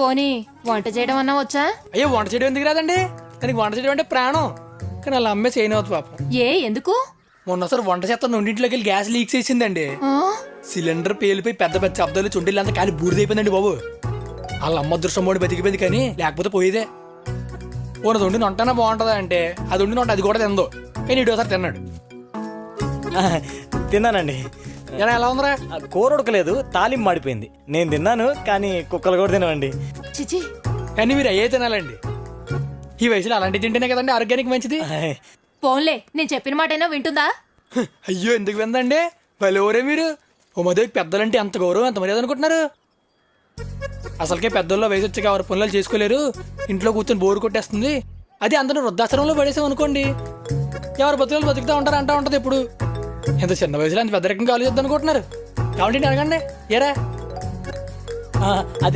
పోనీ వంట చేయడం అన్నా వచ్చా? అయ్యో వంట చేయడం ఎందుకు రాదండి, దానికి వంట చేయడం అంటే ప్రాణం. కానీ అలా అమ్మే చేయను అవుతుంది పాపం. ఎందుకు? మొన్నసారి వంట చేస్తాను రెండింటిలోకి వెళ్ళి గ్యాస్ లీక్ చేసిందండి. ఆ? సిలిండర్ పేలిపోయి పెద్ద పెద్ద శబ్దాలు చుండీలంతా కాలి బూడిదైపోయిందండి బాబు. వాళ్ళ అమ్మ అదృష్టం మోడి బతికిపోయింది, కానీ లేకపోతే పోయేదే. ఓనది వండిన వంటనా బాగుంటుందా అంటే అది వండిన వంట అది కూడా తిందో, కానీ ఇటు ఒకసారి తిన్నాడు. తిన్నానండి. ఎలా ఉందరా? కూర ఉడకలేదు, తాలింపు మాడిపోయింది. నేను తిన్నాను, కానీ కుక్కలు కూడా తినవండి. చిచి, కానీ మీరు అయ్యే తినాలండి. ఈ వయసులో అలాంటివి తింటేనే కదండి ఆరోగ్యానికి మంచిది. పోన్లే, నేను చెప్పిన మాటైనా వింటుందా? అయ్యో ఎందుకు విందండి, భలేవరే మీరు. ఓ మధ్యకి పెద్దలంటే ఎంత గౌరవం, ఎంత మర్యాద అనుకుంటున్నారు. అసలుకే పెద్దల్లో వయసు వచ్చాక ఎవరు పనులు చేసుకోలేరు, ఇంట్లో కూర్చొని బోరు కొట్టేస్తుంది. అది అందరూ వృద్ధాశ్రమంలో పడేసాం అనుకోండి, ఎవరు బతుకులు బతుకుతా ఉంటారు అంటా ఉంటది. ఇప్పుడు ఎంత చిన్న వయసులో అంత పెద్ద రకంగా ఆలోచిద్దాం అనుకుంటున్నారు. కాబట్టి అడగండి ఏరా. అదే